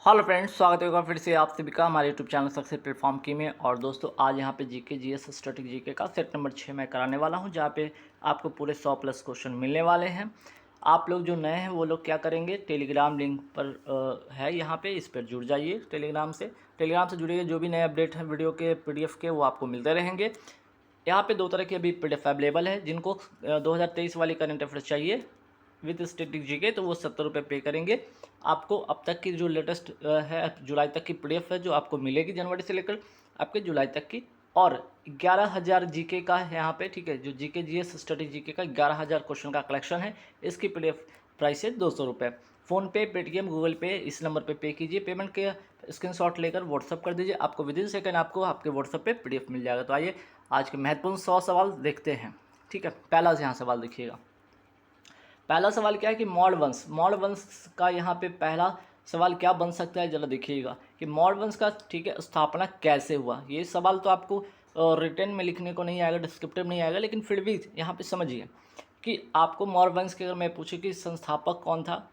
Hello friends, स्वागत है फिर से आप सभी का हमारे यूट्यूब चैनल सक्सेस प्लेटफॉर्म की में। और दोस्तों, आज यहाँ पे जीके जीएस स्टैटिक जीके का सेट नंबर 6 मैं कराने वाला हूँ, जहाँ पे आपको पूरे 100+ क्वेश्चन मिलने वाले हैं। आप लोग जो नए हैं वो लोग क्या करेंगे, टेलीग्राम लिंक पर है यहाँ पे, इस पर जुड़ जाइए। टेलीग्राम से जुड़िए। जो भी नए अपडेट हैं वीडियो के PDF के, वो आपको मिलते रहेंगे। यहाँ पे 2 तरह की अभी PDF अवेलेबल है। जिनको 2023 वाली करंट अफेयर्स चाहिए विद स्टैटिक जीके, तो वो 70 रुपये पे करेंगे। आपको अब तक की जो लेटेस्ट है जुलाई तक की PDF है, जो आपको मिलेगी जनवरी से लेकर आपके जुलाई तक की। और 11,000 जीके का है यहाँ पे, ठीक है। जो जीके जीएस स्टैटिक जीके का 11,000 क्वेश्चन का कलेक्शन है। इसकी PDF प्राइस है 200 रुपये। फ़ोनपे, पेटीएम, गूगल पे, इस नंबर पे कीजिए। पेमेंट के स्क्रीनशॉट लेकर व्हाट्सअप कर दीजिए। आपको विदिन सेकंड आपको आपके व्हाट्सअप पे PDF मिल जाएगा। तो आइए आज के महत्वपूर्ण 100 सवाल देखते हैं, ठीक है। पहला यहाँ सवाल देखिएगा। पहला सवाल क्या है कि मौर्य वंश का यहाँ पे पहला सवाल क्या बन सकता है, जरा देखिएगा कि मौर्य वंश का, ठीक है, स्थापना कैसे हुआ। ये सवाल तो आपको रिटन में लिखने को नहीं आएगा, डिस्क्रिप्टिव नहीं आएगा, लेकिन फिर भी यहाँ पे समझिए कि आपको मौर्य वंश के, अगर मैं पूछूँ कि संस्थापक कौन था,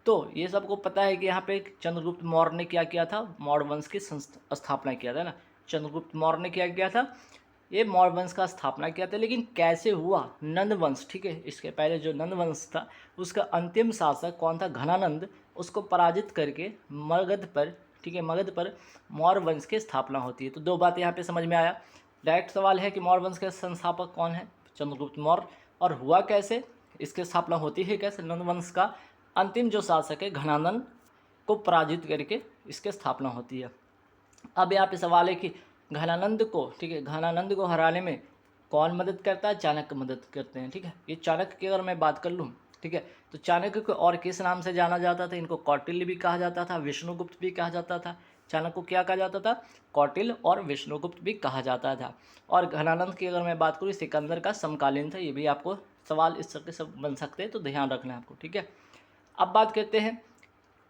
तो ये सबको पता है कि यहाँ पे चंद्रगुप्त मौर्य ने क्या किया था, मौर्य वंश की स्थापना किया था ना। चंद्रगुप्त मौर्य ने क्या किया था, ये मौर्य वंश का स्थापना किया था। लेकिन कैसे हुआ, नंद वंश, ठीक है, इसके पहले जो नंद वंश था उसका अंतिम शासक कौन था, घनानंद, उसको पराजित करके मगध पर, ठीक है, मगध पर मौर्य वंश की स्थापना होती है। तो 2 बात यहाँ पे समझ में आया। डायरेक्ट सवाल है कि मौर्य वंश के संस्थापक कौन है, चंद्रगुप्त मौर्य, और हुआ कैसे, इसकी स्थापना होती है कैसे। नंद वंश का अंतिम जो शासक है घनानंद को पराजित करके इसकी स्थापना होती है। अब यहाँ पे सवाल है कि घनानंद को, ठीक है, घनानंद को हराने में कौन मदद करता है, चाणक्य मदद करते हैं, ठीक है। ये चाणक्य की अगर मैं बात कर लूँ, ठीक है, तो चाणक्य को और किस नाम से जाना जाता था, इनको कौटिल्य भी कहा जाता था, विष्णुगुप्त भी कहा जाता था। चाणक्य को क्या कहा जाता था, कौटिल्य और विष्णुगुप्त भी कहा जाता था। और घनानंद की अगर मैं बात करूँ, सिकंदर का समकालीन था। ये भी आपको सवाल इस तरह के सब बन सकते हैं, तो ध्यान रखना है आपको, ठीक है। अब बात करते हैं,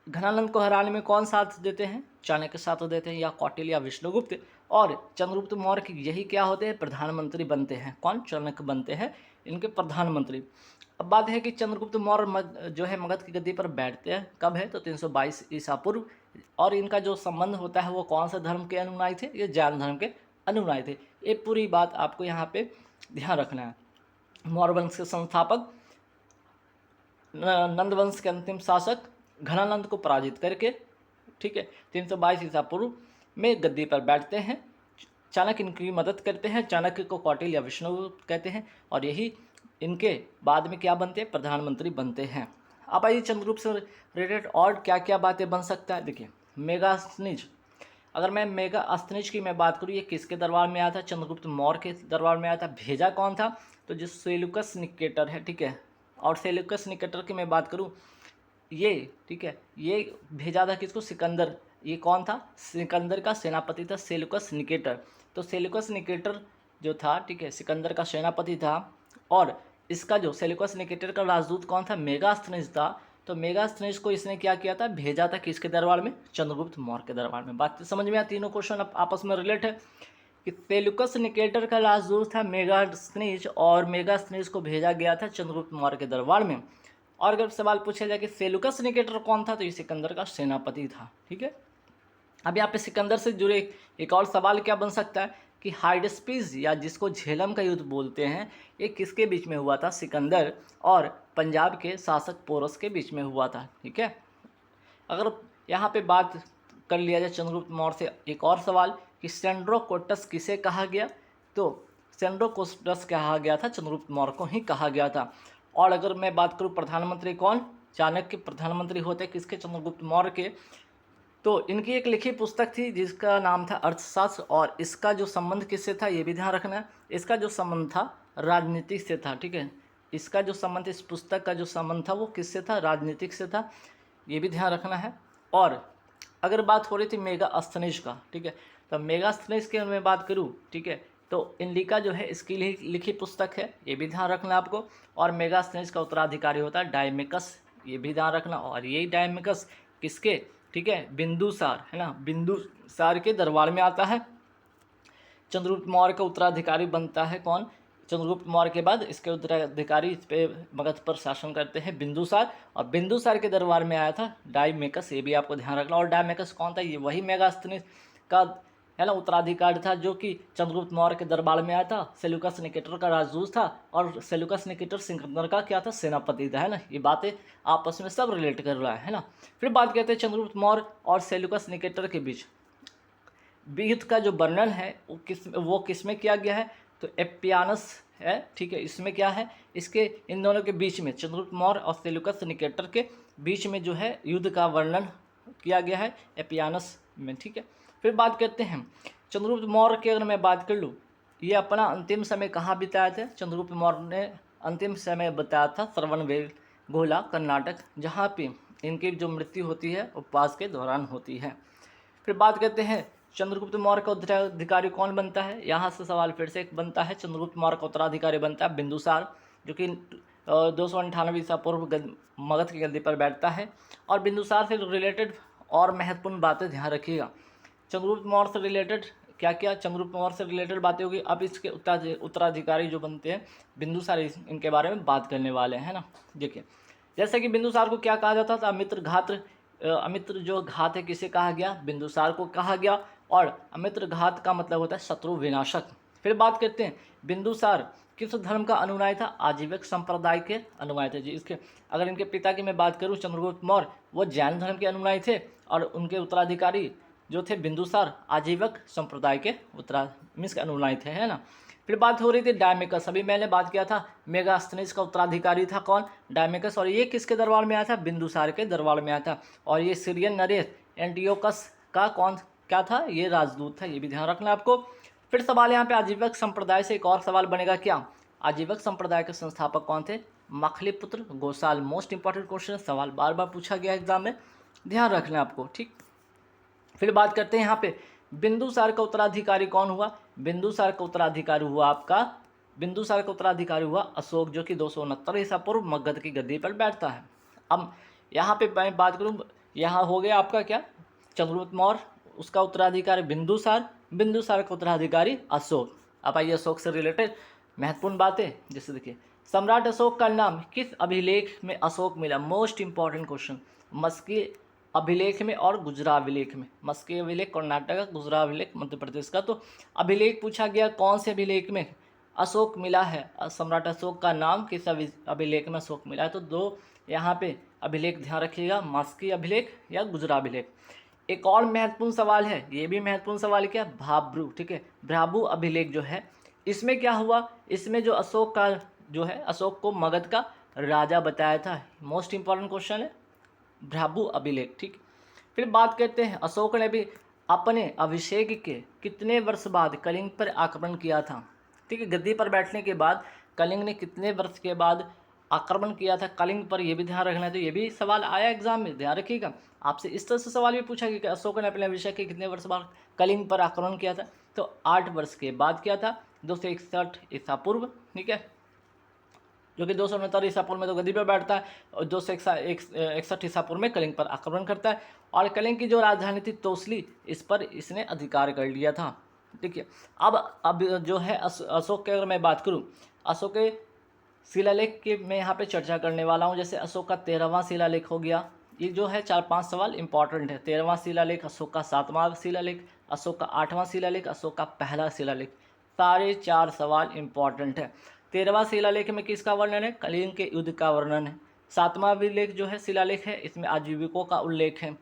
घनानंद को हराने में कौन साथ देते हैं, चाणक्य साथ देते हैं, या कौटिल्य या विष्णुगुप्त। और चंद्रगुप्त मौर्य के यही क्या होते हैं, प्रधानमंत्री बनते हैं। कौन, चाणक्य बनते हैं इनके प्रधानमंत्री। अब बात है कि चंद्रगुप्त मौर्य जो है मगध की गद्दी पर बैठते हैं कब है, तो 322 ईसा पूर्व। और इनका जो संबंध होता है वो कौन सा धर्म के अनुयायी थे, ये जैन धर्म के अनुयायी थे। ये पूरी बात आपको यहाँ पे ध्यान रखना है। मौर्य वंश के संस्थापक, नंद वंश के अंतिम शासक घनानंद को पराजित करके, ठीक है, 322 ईसा पूर्व में गद्दी पर बैठते हैं। चाणक्य इनकी मदद करते हैं। चाणक्य को कौटिल्य या विष्णुगुप्त कहते हैं, और यही इनके बाद में क्या बनते हैं, प्रधानमंत्री बनते हैं। अब आइए चंद्रगुप्त से रिलेटेड और क्या क्या बातें बन सकता है। देखिए, मेगास्थनीज, अगर मैं मेगास्थनीज की मैं बात करूँ, ये किसके दरबार में आया था, चंद्रगुप्त मौर्य के दरबार में आया था। भेजा कौन था, तो जो सेल्यूकस निकेटर है, ठीक है। और सेल्यूकस निकेटर की मैं बात करूँ, ये, ठीक है, ये भेजा था किसको, सिकंदर। ये कौन था, सिकंदर का सेनापति था सेल्यूकस निकेटर। तो सेल्यूकस निकेटर जो था, ठीक है, सिकंदर का सेनापति था। और इसका जो सेल्यूकस निकेटर का राजदूत कौन था, मेगास्थनीज था। तो मेगास्थनीज को इसने क्या किया था, भेजा था किसके दरबार में, चंद्रगुप्त मौर्य के दरबार में। बात समझ में आया, तीनों क्वेश्चन आपस में रिलेट है कि सेल्यूकस निकेटर का राजदूत था मेगास्थनीज, और मेगास्थनीज को भेजा गया था चंद्रगुप्त मौर्य के दरबार में। और अगर सवाल पूछा जाए कि सेल्यूकस निकेटर कौन था, तो ये सिकंदर का सेनापति था, ठीक है। अब यहाँ पे सिकंदर से जुड़े एक और सवाल क्या बन सकता है कि हाइडेस्पिस, या जिसको झेलम का युद्ध बोलते हैं, ये किसके बीच में हुआ था, सिकंदर और पंजाब के शासक पोरस के बीच में हुआ था, ठीक है। अगर यहाँ पे बात कर लिया जाए चंद्रगुप्त मौर्य से, एक और सवाल कि सेंड्रोकोटस किसे कहा गया, तो सेंड्रोकोटस कहा गया था, चंद्रगुप्त मौर्य को ही कहा गया था। और अगर मैं बात करूँ प्रधानमंत्री कौन, चाणक्य प्रधानमंत्री होते किसके, चंद्रगुप्त मौर्य के। तो इनकी एक लिखी पुस्तक थी जिसका नाम था अर्थशास्त्र, और इसका जो संबंध किससे था ये भी ध्यान रखना है। इसका जो संबंध था राजनीति से था, ठीक है। इसका जो संबंध, इस पुस्तक का जो संबंध था वो किससे था, राजनीतिक से था, ये भी ध्यान रखना है। और अगर बात हो रही थी मेगास्थनीज का, ठीक है, तो मेगास्थनीज की मैं बात करूँ, ठीक है, तो इनलिका जो है इसकी लिखी पुस्तक है, ये भी ध्यान रखना आपको। और मेगास्थनीज का उत्तराधिकारी होता है डायमेकस, ये भी ध्यान रखना। और यही डायमेकस किसके, ठीक है, बिंदुसार, है ना, बिंदुसार के दरबार में आता है। चंद्रगुप्त मौर्य का उत्तराधिकारी बनता है कौन, चंद्रगुप्त मौर्य के बाद इसके उत्तराधिकारी इस पे मगध पर शासन करते हैं बिंदुसार, और बिंदुसार के दरबार में आया था डायमेकस, ये भी आपको ध्यान रखना। और डायमेकस कौन था? ये वही मेगास्थनीज का है ना उत्तराधिकारी था जो कि चंद्रगुप्त मौर्य के दरबार में आया था। सेल्यूकस निकेटर का राजदूत था, और सेल्यूकस निकेटर सिकंदर का क्या था? सेनापति था, है ना। ये बातें आपस में सब रिलेट कर रहा है ना। फिर बात करते हैं चंद्रगुप्त मौर्य और सेल्यूकस निकेटर के बीच युद्ध का जो वर्णन है वो किस में किया गया है? तो एपियानस है, ठीक है। इसमें क्या है? इसके इन दोनों के बीच में, चंद्रगुप्त मौर्य और सेल्यूकस निकेटर के बीच में जो है युद्ध का वर्णन किया गया है एपियानस में, ठीक है। फिर बात करते हैं चंद्रगुप्त मौर्य की, अगर मैं बात कर लूँ, ये अपना अंतिम समय कहाँ बिताया था? चंद्रगुप्त मौर्य ने अंतिम समय बताया था श्रवणबेलगोला, कर्नाटक, जहाँ पे इनकी जो मृत्यु होती है उपवास के दौरान होती है। फिर बात करते हैं चंद्रगुप्त मौर्य का उत्तराधिकारी कौन बनता है? यहाँ से सवाल फिर से एक बनता है। चंद्रगुप्त मौर्य का उत्तराधिकारी बनता है बिंदुसार, जो कि 298 ईसा पूर्व मगध की गद्दी पर बैठता है। और बिंदुसार से रिलेटेड और महत्वपूर्ण बातें ध्यान रखिएगा। चंद्रगुप्त मौर्य से रिलेटेड क्या क्या चंद्रगुप्त मौर्य से रिलेटेड बातें होगी। अब इसके उत्तराधिकारी जो बनते हैं बिंदुसार, इनके बारे में बात करने वाले हैं ना। देखिए, जैसे कि बिंदुसार को क्या कहा जाता था? अमित्र घात। अमित्र जो घात है किसे कहा गया? बिंदुसार को कहा गया। और अमित्र घात का मतलब होता है शत्रु विनाशक। फिर बात करते हैं बिंदुसार किस धर्म का अनुयायी था? आजीवक संप्रदाय के अनुयायी थे जी। इसके अगर इनके पिता की मैं बात करूं चंद्रगुप्त मौर्य, वो जैन धर्म के अनुयायी थे, और उनके उत्तराधिकारी जो थे बिंदुसार आजीवक संप्रदाय के मीन्स के अनुयायी थे, है ना। फिर बात हो रही थी डायमेकस, अभी मैंने बात किया था मेगास्थनीज का उत्तराधिकारी था कौन? डायमेकस। और ये किसके दरबार में आया था? बिंदुसार के दरबार में आया था। और ये सीरियन नरेश एंटियोकस का कौन क्या था? ये राजदूत था, ये भी ध्यान रखना आपको। फिर सवाल यहाँ पे आजीवक संप्रदाय से एक और सवाल बनेगा क्या? आजीवक संप्रदाय के संस्थापक कौन थे? मखलीपुत्र गोसाल। मोस्ट इंपॉर्टेंट क्वेश्चन, सवाल बार बार पूछा गया एग्जाम में, ध्यान रखना आपको, ठीक। फिर बात करते हैं यहाँ पे बिंदुसार का उत्तराधिकारी कौन हुआ? बिंदुसार का उत्तराधिकारी हुआ अशोक, जो कि 269 ईसा पूर्व मगध की गद्दी पर बैठता है। अब यहाँ पे मैं बात करूँ, यहाँ हो गया आपका क्या? चंद्रगुप्त मौर्य, उसका उत्तराधिकारी बिंदुसार का उत्तराधिकारी अशोक। अब आइए अशोक से रिलेटेड महत्वपूर्ण बातें, जैसे देखिए सम्राट अशोक का नाम किस अभिलेख में अशोक मिला? Most important question. मस्की अभिलेख में और गुजराभिलेख में। मस्की अभिलेख कर्नाटक का, गुजराभिलेख मध्य प्रदेश का। तो अभिलेख पूछा गया कौन से अभिलेख में अशोक मिला है? सम्राट अशोक का नाम किस अभिलेख में अशोक मिला है? तो दो यहाँ पे अभिलेख ध्यान रखिएगा, मस्की अभिलेख या गुजराभिलेख। एक और महत्वपूर्ण सवाल है, ये भी महत्वपूर्ण सवाल है क्या? भाब्रू, ठीक है। भ्राबू अभिलेख जो है, इसमें क्या हुआ? इसमें जो अशोक का जो है, अशोक को मगध का राजा बताया था। मोस्ट इंपॉर्टेंट क्वेश्चन है भ्राबू अभिलेख, ठीक। फिर बात करते हैं अशोक ने भी अपने अभिषेक के कितने वर्ष बाद कलिंग पर आक्रमण किया था? ठीक है, गद्दी पर बैठने के बाद कलिंग ने कितने वर्ष के बाद आक्रमण किया था कलिंग पर? ये भी ध्यान रखना है। तो ये भी सवाल आया एग्जाम में, ध्यान रखिएगा। आपसे इस तरह से सवाल भी पूछा गया कि अशोक ने अपने अभिषेक के कितने वर्ष बाद कलिंग पर आक्रमण किया था? तो 8 वर्ष के बाद किया था, 261 ईसा पूर्व, ठीक है, जो कि 269 ईसा पूर्व में तो गद्दी पर बैठता है, और 261 ईसा पूर्व में कलिंग पर आक्रमण करता है। और कलिंग की जो राजधानी थी तोसली, इस पर इसने अधिकार कर लिया था। ठीक है, अब जो है अशोक की अगर मैं बात करूं, अशोक के शिलालेख के मैं यहाँ पे चर्चा करने वाला हूँ। जैसे अशोक का 13वां शिलालेख हो गया, ये जो है 4-5 सवाल इंपॉर्टेंट है। 13वां शिलालेख, अशोक का 7वां शिलालेख, अशोक का 8वां शिलालेख, अशोक का पहला शिलालेख, सारे 4 सवाल इंपॉर्टेंट है। 13वां शिलालेख में किसका वर्णन है? कलिंग के युद्ध का वर्णन है। 7वां अभिलेख जो है शिलालेख है, इसमें आजीविकों का उल्लेख है।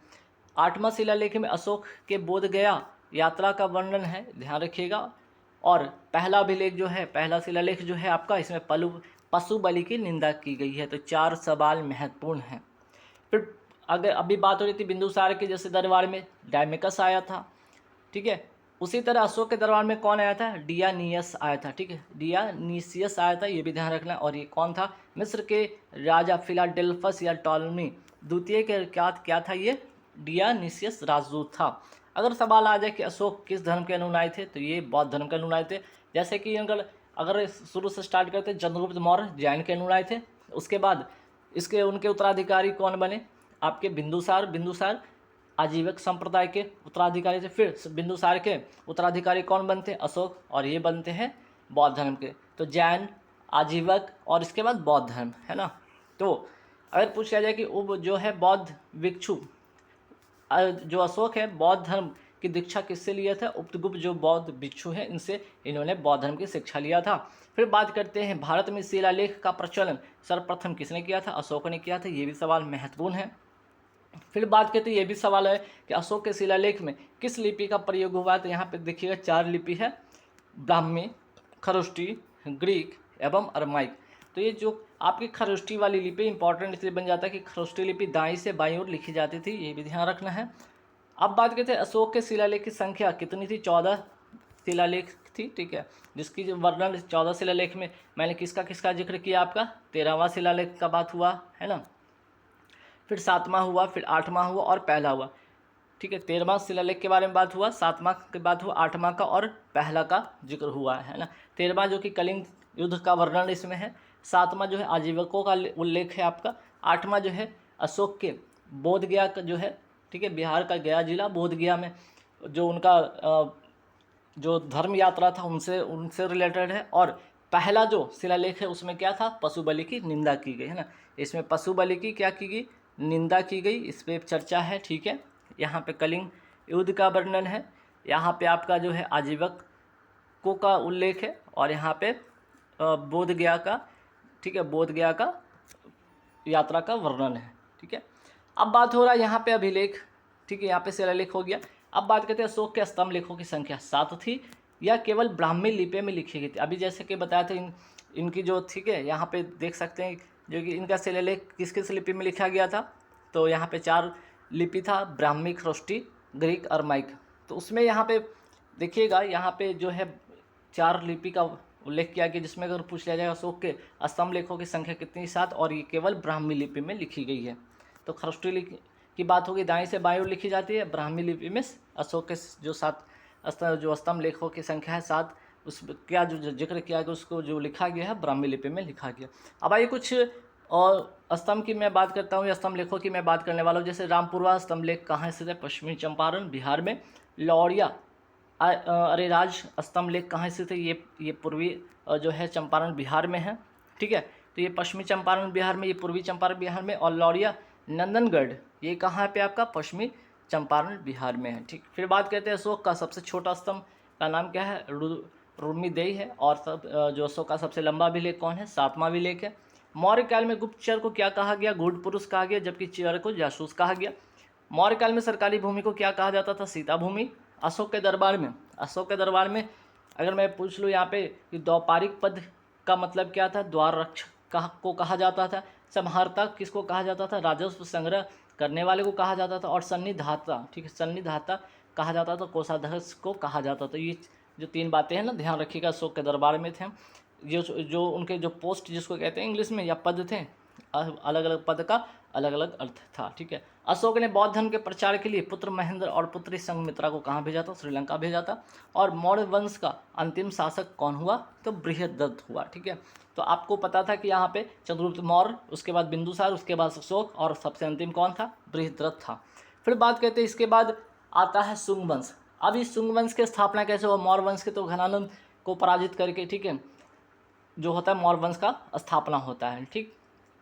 8वां शिलालेख में अशोक के बोध गया यात्रा का वर्णन है, ध्यान रखिएगा। और पहला अभिलेख जो है, पहला शिलालेख जो है आपका, इसमें पशु बलि की निंदा की गई है। तो 4 सवाल महत्वपूर्ण हैं। फिर अगर अभी बात हो रही थी बिंदुसार के जैसे दरबार में डायमेकस आया था, ठीक है, उसी तरह अशोक के दरबार में कौन आया था? डियानियस आया था, ठीक है, डियानीसियस आया था, ये भी ध्यान रखना। और ये कौन था? मिस्र के राजा फिलाडेल्फस या टॉलमी द्वितीय के क्या था? ये डियानीसियस राजदूत था। अगर सवाल आ जाए कि अशोक किस धर्म के अनुयायी थे, तो ये बौद्ध धर्म के अनुयायी थे। जैसे कि अगर शुरू से स्टार्ट करते, चंद्रगुप्त मौर्य जैन के अनुयायी थे। उसके बाद उनके उत्तराधिकारी कौन बने? आपके बिंदुसार आजीवक संप्रदाय के उत्तराधिकारी थे। फिर बिंदुसार के उत्तराधिकारी कौन बनते हैं? अशोक। और ये बनते हैं बौद्ध धर्म के, तो जैन, आजीवक और इसके बाद बौद्ध धर्म, है ना। तो अगर पूछा जाए कि वो जो है बौद्ध भिक्षु, जो अशोक है बौद्ध धर्म की दीक्षा किससे लिया था, उपगुप्त जो बौद्ध भिक्षु हैं इनसे इन्होंने बौद्ध धर्म की शिक्षा लिया था। फिर बात करते हैं भारत में शिलालेख का प्रचलन सर्वप्रथम किसने किया था, अशोक ने किया था। ये भी सवाल महत्वपूर्ण है। फिर बात करते हैं, ये भी सवाल है कि अशोक के शिलालेख में किस लिपि का प्रयोग हुआ, तो यहाँ पे देखिएगा 4 लिपि है, ब्राह्मी, खरोष्टी, ग्रीक एवं अरमाइक। तो ये जो आपकी खरोष्टी वाली लिपि इंपॉर्टेंट इसलिए बन जाता है कि खरोष्टी लिपि दाईं से बाईं ओर लिखी जाती थी, ये भी ध्यान रखना है। अब बात करते हैं अशोक के शिलालेख की संख्या कितनी थी, 14 शिलालेख थी, ठीक है, जिसकी जो वर्णन 14 शिलालेख में मैंने किसका किसका जिक्र किया, आपका 13वां शिलालेख का बात हुआ, है ना। फिर 7वां हुआ, फिर 8वां हुआ और पहला हुआ, ठीक है। 13वां शिलालेख के बारे में बात हुआ, 7वां के बात हुआ, 8वां का और पहला का जिक्र हुआ, है ना। 13वां जो कि कलिंग युद्ध का वर्णन इसमें है, 7वां जो है आजीवकों का उल्लेख है आपका, 8वां जो है अशोक के बोध गया का जो है, ठीक है, बिहार का गया जिला बोध गया में जो उनका जो धर्म यात्रा था उनसे रिलेटेड है। और पहला जो शिलालेख है उसमें क्या था, पशु बलि की निंदा की गई, है ना। इसमें पशु बलि की क्या की गई, निंदा की गई, इस पर चर्चा है, ठीक है। यहाँ पे कलिंग युद्ध का वर्णन है, यहाँ पे आपका जो है आजीवकों का उल्लेख है, और यहाँ पे बोध गया का, ठीक है, बोध गया का यात्रा का वर्णन है, ठीक है। अब बात हो रहा है यहाँ पे अभिलेख, ठीक है, यहाँ पे शिलालेख हो गया। अब बात करते हैं अशोक के स्तंभ लेखों की संख्या 7 थी या केवल ब्राह्मी लिपि में लिखी गई थी। अभी जैसे कि बताया था इनकी जो, ठीक है, यहाँ पे देख सकते हैं जो कि इनका शिलालेख किस किस लिपि में लिखा गया था, तो यहाँ पे 4 लिपि था, ब्राह्मी, खरोष्टी, ग्रीक, अरमाइक। तो उसमें यहाँ पे देखिएगा, यहाँ पे जो है 4 लिपि का उल्लेख किया गया, जिसमें अगर पूछ लिया जाए अशोक के स्तंभ लेखों की संख्या कितनी, 7, और ये केवल ब्राह्मी लिपि में लिखी गई है। तो खरोष्टी की बात होगी, दाएं से बाईं ओर लिखी जाती है, ब्राह्मी लिपि में अशोक के जो 7 स्तंभ लेखों की संख्या है 7, उस क्या जो जिक्र किया गया उसको जो लिखा गया है ब्राह्मी लिपि में लिखा गया। अब आइए कुछ और स्तंभ की मैं बात करता हूँ या स्तंभ लेखों की मैं बात करने वाला हूँ। जैसे रामपुरवा स्तंभ लेख कहाँ स्थित है, पश्चिमी चंपारण बिहार में। लौरिया अरेराज स्तंभ लेख कहाँ स्थित है, ये पूर्वी जो है चंपारण बिहार में है, ठीक है। तो ये पश्चिमी चंपारण बिहार में, ये पूर्वी चंपारण बिहार में, और लौरिया नंदनगढ़ ये कहाँ पे आपका पश्चिमी चंपारण बिहार में है, ठीक। फिर बात करते हैं अशोक का सबसे छोटा स्तंभ का नाम क्या है, रुर्मीदेई है। और जो अशोक का सबसे लंबा अभिलेख कौन है, 7वां अभिलेख है। मौर्य काल में गुप्तचर को क्या कहा गया, गूढ़ पुरुष कहा गया, जबकि चर को जासूस कहा गया। मौर्य काल में सरकारी भूमि को क्या कहा जाता था, सीता भूमि। अशोक के दरबार में अगर मैं पूछ लूँ यहाँ पे कि द्वापारिक पद का मतलब क्या था, द्वार रक्षक को कहा जाता था। संहारता किसको कहा जाता था, राजस्व संग्रह करने वाले को कहा जाता था। और सन्निधाता, ठीक है, सन्निधाता कहा जाता था, कोषाध्यक्ष को कहा जाता था। ये जो 3 बातें हैं ना, ध्यान रखिएगा, अशोक के दरबार में थे। जो उनके जो पोस्ट जिसको कहते हैं इंग्लिश में, या पद थे, अलग अलग पद का अलग अलग अर्थ था, ठीक है। अशोक ने बौद्ध धर्म के प्रचार के लिए पुत्र महेंद्र और पुत्री संघमित्रा को कहाँ भेजा था, श्रीलंका भेजा था। और मौर्य वंश का अंतिम शासक कौन हुआ, तो बृहद्रथ हुआ, ठीक है। तो आपको पता था कि यहाँ पे चंद्रगुप्त मौर्य, उसके बाद बिंदुसार, उसके बाद अशोक, और सबसे अंतिम कौन था, बृहद्रथ था। फिर बात करते हैं, इसके बाद आता है शुंग वंश। अब इस शुंग वंश की स्थापना कैसे हुआ, मौर्य वंश के तो घनानंद को पराजित करके, ठीक है, जो होता है मौर्य वंश का स्थापना होता है, ठीक।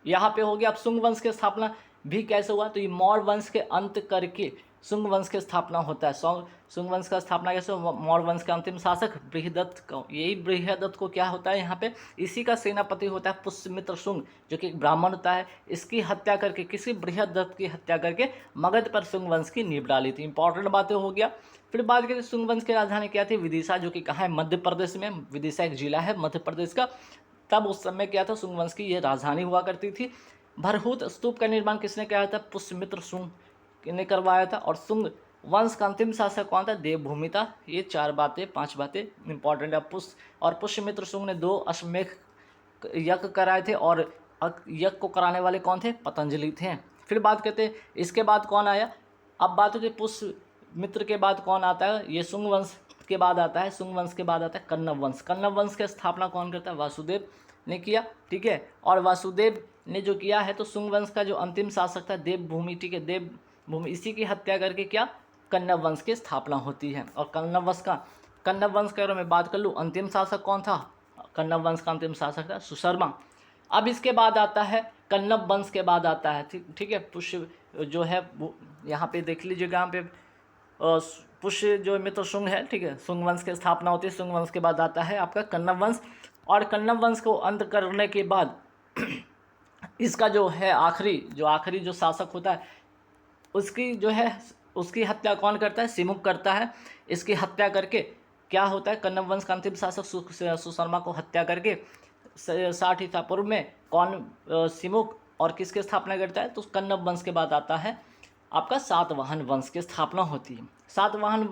यहाँ पे हो गया। अब शुंग वंश की स्थापना भी कैसे हुआ, तो ये मौर्य वंश के अंत करके शुंग वंश की स्थापना होता है। शुंग वंश का स्थापना कैसे हुआ, मौर्य वंश के अंतिम शासक बृहदत्त को, यही बृहदत्त को क्या होता है यहाँ पे, इसी का सेनापति होता है पुष्यमित्र शुंग, जो कि एक ब्राह्मण होता है। इसकी हत्या करके, किसी बृहदत्त की हत्या करके मगध पर शुंग वंश की नींव डाली थी। इंपॉर्टेंट बातें हो गया। फिर बात करें शुंग वंश की राजधानी क्या थी, विदिशा, जो कि कहाँ है, मध्य प्रदेश में। विदिशा एक जिला है मध्य प्रदेश का। तब उस समय क्या था, शुंग वंश की ये राजधानी हुआ करती थी। भरहूत स्तूप का निर्माण किसने किया था, पुष्यमित्र शुंग ने करवाया था। और शुंग वंश का अंतिम शासक कौन था, देवभूमि था। ये 5 बातें इंपॉर्टेंट है। पुष्यमित्र शुंग ने 2 अश्वमेध यज्ञ कराए थे, और यज्ञ को कराने वाले कौन थे, पतंजलि थे। फिर बात करते हैं इसके बाद कौन आया। अब बात होती है पुष्यमित्र के बाद कौन आता है, ये शुंग वंश के बाद आता है। शुंग वंश के बाद आता है कण्व वंश। कण्व वंश की स्थापना कौन करता है, वासुदेव ने किया, ठीक है। और वासुदेव ने जो किया है, तो शुंग वंश का जो अंतिम शासक था देवभूमि, ठीक है, देवभूमि, इसी की हत्या करके क्या, कण्व वंश की स्थापना होती है। और कण्व वंश का अगर मैं बात कर लूँ, अंतिम शासक कौन था, कण्व वंश का अंतिम शासक था सुशर्मा। अब इसके बाद आता है कण्व वंश के बाद आता है, ठीक है, पुष्य जो है वो यहाँ पे देख लीजिएगा, यहाँ पे पुष्य जो मित्र शुंग है, ठीक है, शुंग वंश की स्थापना होती है। शुंग वंश के बाद आता है आपका कण्व वंश, और कण्व वंश को अंत करने के बाद इसका जो है आखिरी जो शासक होता है उसकी जो है उसकी हत्या कौन करता है, सिमुक करता है। इसकी हत्या करके क्या होता है, कण्व वंश का अंतिम शासक सुशर्मा को हत्या करके 60 ईसा पूर्व में कौन सिमुक और किसकी स्थापना करता है, तो कण्व वंश के बाद आता है आपका सातवाहन वंश की स्थापना होती है। सातवाहन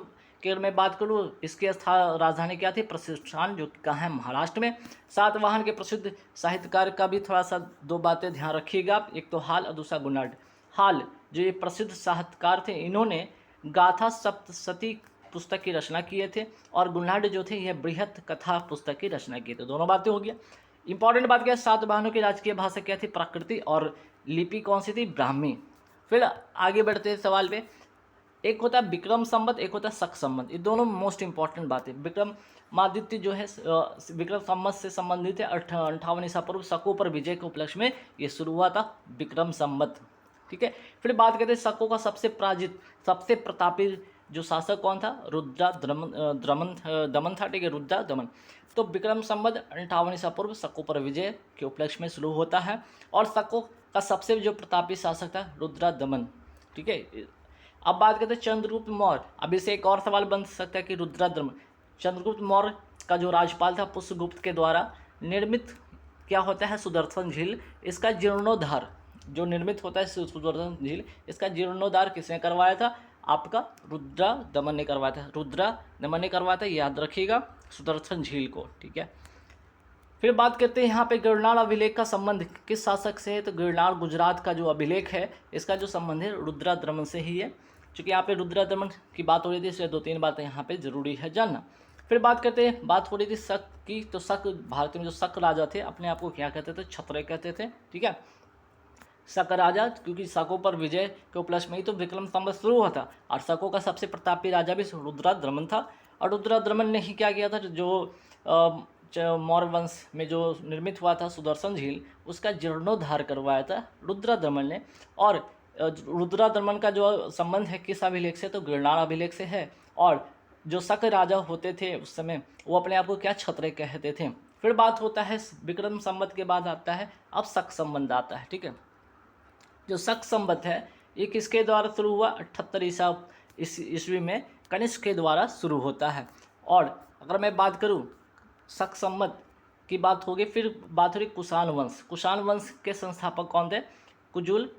की अगर मैं बात करूँ, इसकी राजधानी क्या थी, प्रतिष्ठान, जो कहाँ है, महाराष्ट्र में। सातवाहन के प्रसिद्ध साहित्यकार का भी थोड़ा सा दो बातें ध्यान रखिएगा आप, एक तो हाल और दूसरा गुणाढ्य। हाल जो ये प्रसिद्ध साहित्यकार थे, इन्होंने गाथा सप्तशती पुस्तक की रचना किए थे, और गुणाढ्य जो थे यह बृहत कथा पुस्तक की रचना किए थे। दोनों बातें हो गया। इंपॉर्टेंट बात क्या है, सातवाहनों की राजकीय भाषा क्या थी, प्राकृति, और लिपि कौन सी थी, ब्राह्मी। फिर आगे बढ़ते हैं सवाल पे, एक होता है विक्रम संवत, एक होता है शक संवत। ये दोनों मोस्ट इंपॉर्टेंट बात है। विक्रमादित्य जो है विक्रम संवत से संबंधित है। 58 ईसा पूर्व शकों पर विजय के उपलक्ष्य में ये शुरू हुआ था, विक्रम संवत, ठीक है। फिर बात करते हैं शकों का सबसे प्रतापी जो शासक कौन था, रुद्रा दमन था, ठीक है, रुद्रा दमन। तो विक्रम संवत 58 ईसा पूर्व शकों पर विजय के उपलक्ष्य में शुरू होता है, और शकों का सबसे जो प्रतापी शासक था रुद्रा दमन, ठीक है। अब बात करते हैं चंद्रगुप्त मौर्य। अब इससे एक और सवाल बन सकता है कि रुद्रदमन, चंद्रगुप्त मौर्य का जो राज्यपाल था पुष्यगुप्त के द्वारा निर्मित क्या होता है, सुदर्शन झील। इसका जीर्णोद्धार जो निर्मित होता है सुदर्शन झील, इसका जीर्णोद्धार किसने करवाया था, आपका रुद्रदमन ने करवाया था। रुद्रदमन ने करवाया था, याद रखिएगा, सुदर्शन झील को, ठीक है। फिर बात करते हैं यहाँ पे गिरनार अभिलेख का संबंध किस शासक से है, तो गिरनार गुजरात का जो अभिलेख है इसका जो संबंध है रुद्रदमन से ही है। चूँकि यहाँ पे रुद्रदमन की बात हो रही थी, इसलिए 2-3 बातें यहाँ पे जरूरी है जानना। फिर बात करते हैं, बात हो रही थी शक की, तो शक भारत में जो शक राजा थे अपने आप को क्या कहते थे, क्षत्रिय कहते थे, ठीक है, शक राजा, क्योंकि शकों पर विजय के उपलक्ष्य में ही तो विक्रम संवत शुरू हुआ था, और शकों का सबसे प्रतापी राजा भी रुद्रदमन था। और रुद्रदमन ने ही क्या किया था, जो मौर्य वंश में जो निर्मित हुआ था सुदर्शन झील, उसका जीर्णोद्धार करवाया था रुद्रदमन ने। और रुद्रदमन का जो संबंध है किस अभिलेख से, तो गिरनार अभिलेख से है। और जो शक राजा होते थे उस समय, वो अपने आप को क्या, क्षत्रिय कहते थे। फिर बात होता है विक्रम संवत के बाद आता है अब शक संबंध आता है, ठीक है। जो शक संवत है ये किसके द्वारा शुरू हुआ, 78 ईस्वी में कनिष्क के द्वारा शुरू होता है। और अगर मैं बात करूँ शक संवत की बात होगी, फिर बात हो रही कुषाण वंश। कुषाण वंश के संस्थापक कौन थे, कुजुल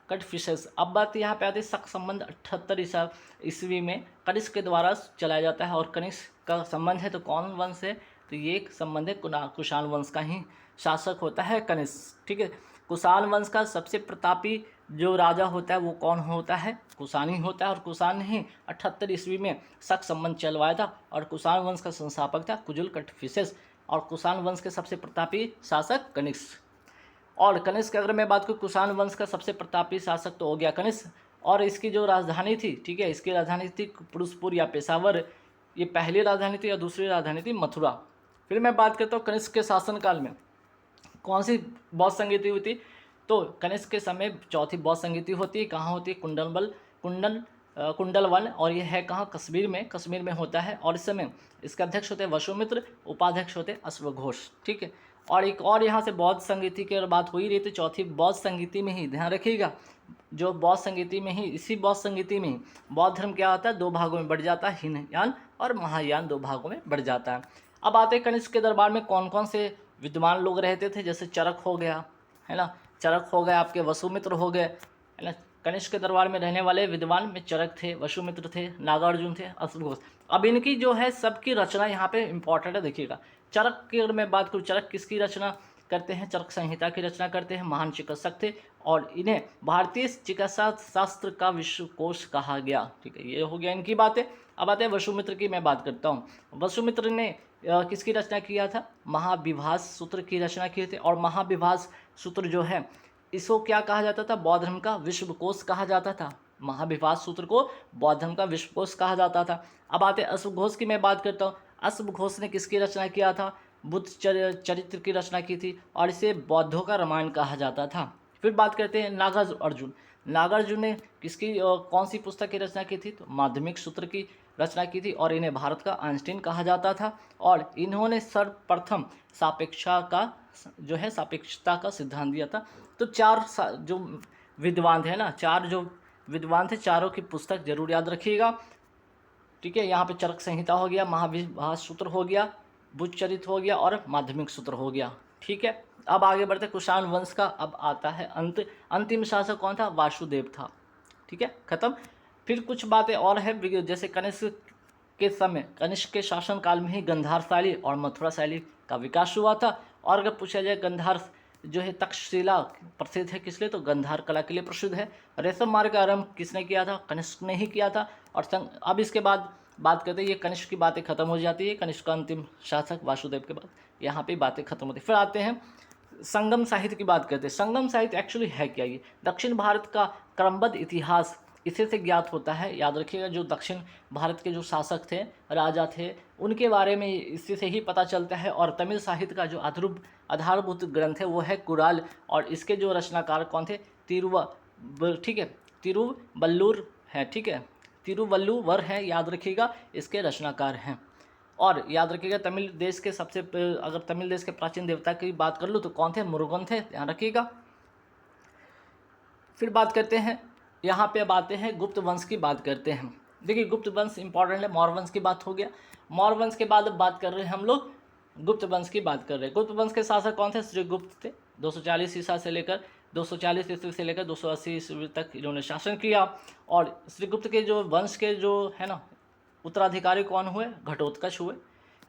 कटफिशस। अब बात यहाँ पे आती है शक संबंध 78 ईस्वी में कनिष्क के द्वारा चलाया जाता है। और कनिष्क का संबंध है तो कौन वंश है, तो ये एक संबंध है कुषाण वंश का ही शासक होता है कनिष्क, ठीक है। कुषाण वंश का सबसे प्रतापी जो राजा होता है वो कौन होता है, कुषाण ही होता है। और कुषाण ने ही 78 ईस्वी में शक संबंध चलवाया था, और कुषाण वंश का संस्थापक था कुजुल कटफिशस। और कुषाण वंश के सबसे प्रतापी शासक कनिष्क। और कनिष्क अगर मैं बात करूँ, कुषाण वंश का सबसे प्रतापी शासक तो हो गया कनिष्क। और इसकी जो राजधानी थी, ठीक है, इसकी राजधानी थी पुरुषपुर या पेशावर। ये पहली राजधानी थी, और दूसरी राजधानी थी मथुरा। फिर मैं बात करता हूँ कनिष्क के शासनकाल में कौन सी बौद्ध संगीति हुई थी, तो कनिष्क के समय चौथी बौद्ध संगीति होती है। कहाँ होती है, कुंडलवन, और ये है कहाँ, कश्मीर में होता है। और इस समय इसके अध्यक्ष होते हैं वसुमित्र, उपाध्यक्ष होते हैं अश्वघोष, ठीक है। और एक और यहाँ से बौद्ध संगीति की बात हो ही रही थी, चौथी बौद्ध संगीति में ही ध्यान रखिएगा, जो बौद्ध संगीति में ही, इसी बौद्ध संगीति में ही बौद्ध धर्म क्या होता है, 2 भागों में बढ़ जाता है, हीनयान और महायान 2 भागों में बढ़ जाता है। अब आते हैं कनिष्क के दरबार में कौन कौन से विद्वान लोग रहते थे, जैसे चरक हो गया, है ना, चरक हो गया, आपके वसुमित्र हो गए, है ना। कनिष्क के दरबार में रहने वाले विद्वान में चरक थे, वसुमित्र थे, नागार्जुन थे, अश्वघोष। अब इनकी जो है सबकी रचना यहाँ पे इंपॉर्टेंट है, देखिएगा। चरक की अगर मैं बात करूँ, चरक किसकी रचना करते हैं, चरक संहिता की रचना करते हैं, महान चिकित्सक थे। और इन्हें भारतीय चिकित्सा शास्त्र का विश्वकोश कहा गया, ठीक है, ये हो गया इनकी बातें। अब आते हैं वसुमित्र की मैं बात करता हूँ। वसुमित्र ने किसकी रचना किया था, महाविभास सूत्र की रचना किए थे। और महाविभास सूत्र जो है इसको क्या कहा जाता था, बौद्ध धर्म का विश्वकोश कहा जाता था। महाविभास सूत्र को बौद्ध धर्म का विश्वकोश कहा जाता था। अब आते अश्वघोष की मैं बात करता हूँ। अश्वघोष ने किसकी रचना किया था, बुद्ध चरित्र की रचना की थी और इसे बौद्धों का रामायण कहा जाता था। फिर बात करते हैं नागार्जुन। नागार्जुन ने किसकी कौन सी पुस्तक की रचना की थी? तो माध्यमिक सूत्र की रचना की थी और इन्हें भारत का आइंस्टीन कहा जाता था। और इन्होंने सर्वप्रथम सापेक्षता का सिद्धांत दिया था। तो जो विद्वान थे ना, चार जो विद्वान थे, चारों की पुस्तक जरूर याद रखिएगा। ठीक है, यहाँ पे चरक संहिता हो गया, महाभाष्य सूत्र हो गया, बुद्ध चरित्र हो गया और माध्यमिक सूत्र हो गया। ठीक है, अब आगे बढ़ते कुषाण वंश का। अब आता है अंतिम शासक कौन था? वासुदेव था। ठीक है, खत्म। फिर कुछ बातें और है, जैसे कनिष्क के शासन काल में ही गांधार शैली और मथुरा शैली का विकास हुआ था। और अगर पूछा जाए गांधार जो है तक्षशिला प्रसिद्ध है किस लिए? तो गांधार कला के लिए प्रसिद्ध है। रेशम मार्ग का आरंभ किसने किया था? कनिष्क ने ही किया था। और अब इसके बाद बात करते हैं, ये कनिष्क की बातें खत्म हो जाती है, कनिष्क का अंतिम शासक वासुदेव के बाद यहाँ पे बातें खत्म होती है। फिर आते हैं संगम साहित्य की बात करते हैं। संगम साहित्य एक्चुअली है क्या? ये दक्षिण भारत का क्रमबद्ध इतिहास इसी से ज्ञात होता है। याद रखिएगा, जो दक्षिण भारत के जो शासक थे, राजा थे, उनके बारे में इसी से ही पता चलता है। और तमिल साहित्य का जो आधारभूत ग्रंथ है वो है कुराल, और इसके जो रचनाकार कौन थे? तिरुवल्लुवर है। ठीक है, तिरुवल्लुवर है, याद रखिएगा, इसके रचनाकार हैं। और याद रखिएगा, तमिल देश के अगर तमिल देश के प्राचीन देवता की बात कर लूँ तो कौन थे? मुरुगन थे, ध्यान रखिएगा। फिर बात करते हैं, यहाँ पे अब आते हैं गुप्त वंश की बात करते हैं। देखिए, गुप्त वंश इंपॉर्टेंट है। मौर्य वंश की बात हो गया। मौर्य वंश के बाद अब बात कर रहे हैं हम लोग गुप्त वंश की बात कर रहे हैं। गुप्त वंश के शासक कौन थे? श्रीगुप्त थे। 240 ईसा से लेकर 240 ईस्वी से लेकर 280 ईस्वी तक इन्होंने शासन किया। और श्रीगुप्त के जो वंश के जो है ना उत्तराधिकारी कौन हुए? घटोत्कच हुए।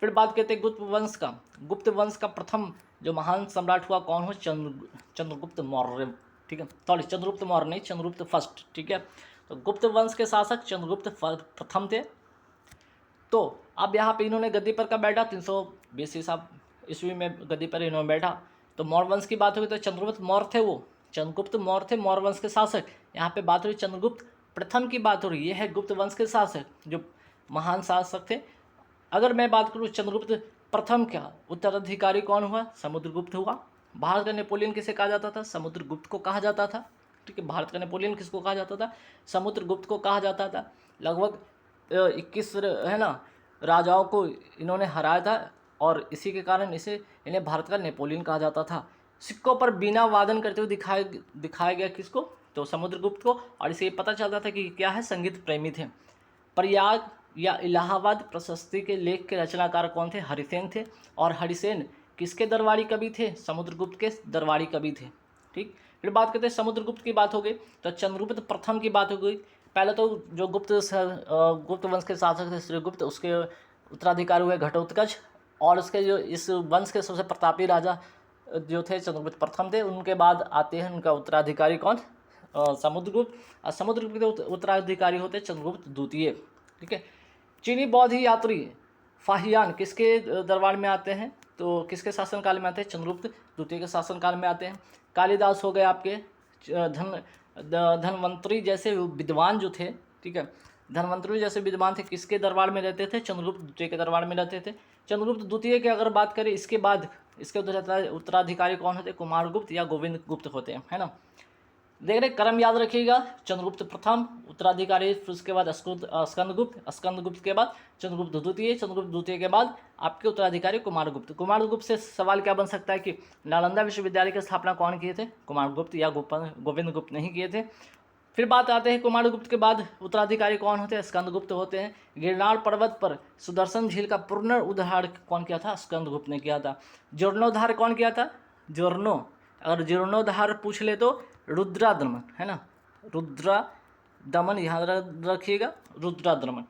फिर बात करते हैं गुप्त वंश का। गुप्त वंश का प्रथम जो महान सम्राट हुआ कौन हुआ? चंद्रगुप्त मौर्य। ठीक है, सॉरी, चंद्रगुप्त मौर्य नहीं, चंद्रगुप्त फर्स्ट। ठीक है, तो गुप्त वंश के शासक चंद्रगुप्त प्रथम थे। तो अब यहाँ पे इन्होंने गद्दी पर कब बैठा? 320 ईस्वी में गद्दी पर इन्होंने बैठा। तो मौर्य वंश की बात हुई तो चंद्रगुप्त मौर्य थे, वो चंद्रगुप्त मौर्य थे मौर्य वंश के शासक। यहाँ पे बात हो रही चंद्रगुप्त प्रथम की बात हो रही, ये है गुप्त वंश के शासक जो महान शासक थे। अगर मैं बात करूँ चंद्रगुप्त प्रथम का उत्तराधिकारी कौन हुआ? समुद्रगुप्त हुआ। भारत का नेपोलियन किसे कहा जाता था? समुद्रगुप्त को कहा जाता था। ठीक है, भारत का नेपोलियन किसको कहा जाता था? समुद्रगुप्त को कहा जाता था। लगभग 21 है ना राजाओं को इन्होंने हराया था और इसी के कारण इन्हें भारत का नेपोलियन कहा जाता था। सिक्कों पर बीना वादन करते हुए दिखाया गया किसको? तो समुद्रगुप्त को। और इसे पता चलता था कि क्या है, संगीत प्रेमी थे। प्रयाग या इलाहाबाद प्रशस्ति के लेख के रचनाकार कौन थे? हरिसेन थे। और हरिसेन किसके दरबारी कवि थे? समुद्रगुप्त के दरबारी कवि थे। ठीक, फिर बात करते हैं समुद्रगुप्त की बात हो गई तो चंद्रगुप्त प्रथम की बात हो गई। पहले तो जो गुप्त वंश के शासक थे श्रीगुप्त, उसके उत्तराधिकारी हुए घटोत्कच। और उसके जो इस वंश के सबसे प्रतापी राजा जो थे चंद्रगुप्त प्रथम थे। उनके बाद आते हैं उनका उत्तराधिकारी कौन? समुद्रगुप्त। और समुद्रगुप्त के उत्तराधिकारी होते चंद्रगुप्त द्वितीय। ठीक है, चीनी बौद्ध यात्री फाहियान किसके दरबार में आते हैं? तो किसके शासनकाल में आते हैं? चंद्रगुप्त द्वितीय के शासनकाल में आते हैं। कालिदास हो गए आपके, धनवंतरी जैसे विद्वान जो थे। ठीक है, धनवंतरी जैसे विद्वान थे, किसके दरबार में रहते थे? चंद्रगुप्त द्वितीय के दरबार में रहते थे। चंद्रगुप्त द्वितीय की अगर बात करें, इसके बाद इसके उत्तराधिकारी कौन होते? कुमारगुप्त या गोविंद गुप्त होते हैं, है ना। देख रहे, क्रम याद रखिएगा। चंद्रगुप्त प्रथम उत्तराधिकारी, फिर उसके बाद स्कंदगुप्त के बाद चंद्रगुप्त द्वितीय के बाद आपके उत्तराधिकारी कुमारगुप्त। कुमारगुप्त से सवाल क्या बन सकता है कि नालंदा विश्वविद्यालय की स्थापना कौन किए थे? कुमारगुप्त या गोविंद गुप्त नहीं किए थे। फिर बात आते हैं कुमारगुप्त के बाद उत्तराधिकारी कौन होते हैं? स्कंदगुप्त होते हैं। गिरनार पर्वत पर सुदर्शन झील का पुनरुद्धार कौन किया था? स्कंदगुप्त ने किया था। जीर्णोद्धार कौन किया था? अगर जीर्णोद्धार पूछ ले तो रुद्रादमन, है ना, रुद्रादमन यहाँ रखिएगा, रुद्रादमन।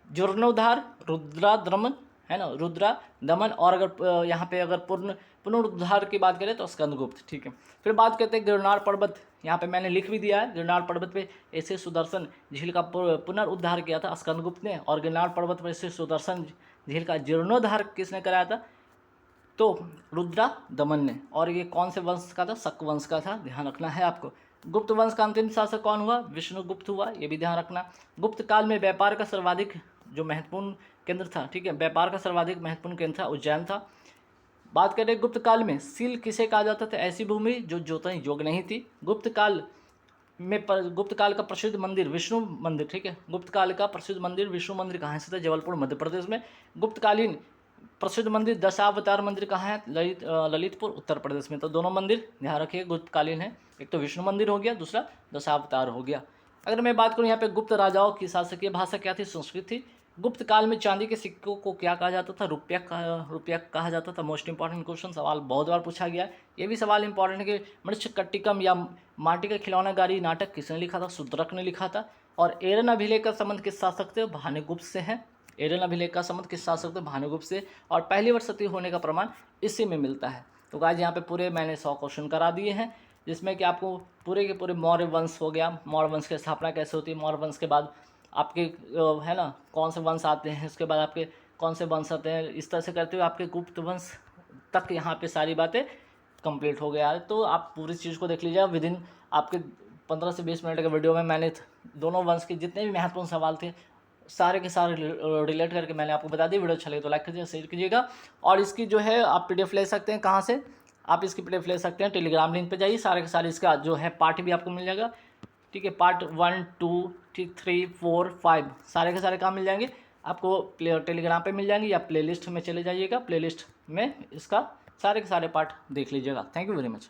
जीर्णोद्धार रुद्रादमन, है ना, रुद्रादमन। और अगर यहाँ पे अगर पुनरुद्धार की बात करें तो स्कंदगुप्त। ठीक है, फिर बात करते हैं गिरनार पर्वत। यहाँ पे मैंने लिख भी दिया है, गिरनार पर्वत पे ऐसे सुदर्शन झील का पुनरुद्धार किया था स्कंदगुप्त ने। और गिरनार पर्वत पर ऐसे सुदर्शन झील का जीर्णोद्धार किसने कराया था? तो रुद्रादमन ने। और ये कौन से वंश का था? शक वंश का था, ध्यान रखना है आपको। गुप्त वंश का अंतिम शासक कौन हुआ? विष्णुगुप्त हुआ, ये भी ध्यान रखना। गुप्त काल में व्यापार का सर्वाधिक जो महत्वपूर्ण केंद्र था, ठीक है, व्यापार का सर्वाधिक महत्वपूर्ण केंद्र था उज्जैन था। बात करें गुप्त काल में सील किसे कहा जाता था? ऐसी भूमि जो जोतने योग्य नहीं थी। गुप्त काल का प्रसिद्ध मंदिर विष्णु मंदिर, ठीक है। गुप्त काल का प्रसिद्ध मंदिर विष्णु मंदिर कहाँ स्थित है? जबलपुर मध्य प्रदेश में। गुप्तकालीन प्रसिद्ध मंदिर दशावतार मंदिर कहाँ है? ललितपुर उत्तर प्रदेश में। तो दोनों मंदिर ध्यान रखिए गुप्तकालीन है, एक तो विष्णु मंदिर हो गया, दूसरा दशावतार हो गया। अगर मैं बात करूँ यहाँ पे गुप्त राजाओं की शासकीय भाषा क्या थी? संस्कृत थी। गुप्त काल में चांदी के सिक्कों को क्या कहा जाता था? रुपया कहा जाता था। मोस्ट इंपॉर्टेंट क्वेश्चन, सवाल बहुत बार पूछा गया है। ये भी सवाल इंपॉर्टेंट है कि मृच्छकट्टिकम या माटी का खिलौना गाड़ी नाटक किसने लिखा था? शूद्रक ने लिखा था। और एरन अभिलेख का संबंध किस शासक से? भानुगुप्त से है। एरन अभिलेख का संबंध किस शासक से? भानुगुप्त से। और पहली वर्षती होने का प्रमाण इसी में मिलता है। तो गाइस यहाँ पे पूरे मैंने 100 क्वेश्चन करा दिए हैं, जिसमें कि आपको पूरे के पूरे मौर्य वंश हो गया, मौर्य वंश की स्थापना कैसे होती है, मौर्य वंश के बाद आपके है ना कौन से वंश आते हैं, उसके बाद आपके कौन से वंश आते हैं, इस तरह से करते हुए आपके गुप्त वंश तक यहाँ पे सारी बातें कंप्लीट हो गया है। तो आप पूरी चीज़ को देख लीजिए विदिन आपके 15 से 20 मिनट के वीडियो में मैंने दोनों वंश के जितने भी महत्वपूर्ण सवाल थे सारे के सारे रिलेट करके मैंने आपको बता दी। वीडियो अच्छा लगे तो लाइक कीजिए, शेयर कीजिएगा। और इसकी जो है आप PDF ले सकते हैं। कहाँ से आप इसकी PDF ले सकते हैं? टेलीग्राम लिंक पे जाइए, सारे के सारे इसका जो है पार्ट भी आपको मिल जाएगा, ठीक है। पार्ट 1, 2, 3, 4, 5 सारे के सारे काम मिल जाएंगे आपको टेलीग्राम पे मिल जाएंगे, या प्लेलिस्ट में चले जाइएगा, प्लेलिस्ट में इसका सारे के सारे पार्ट देख लीजिएगा। Thank you very much.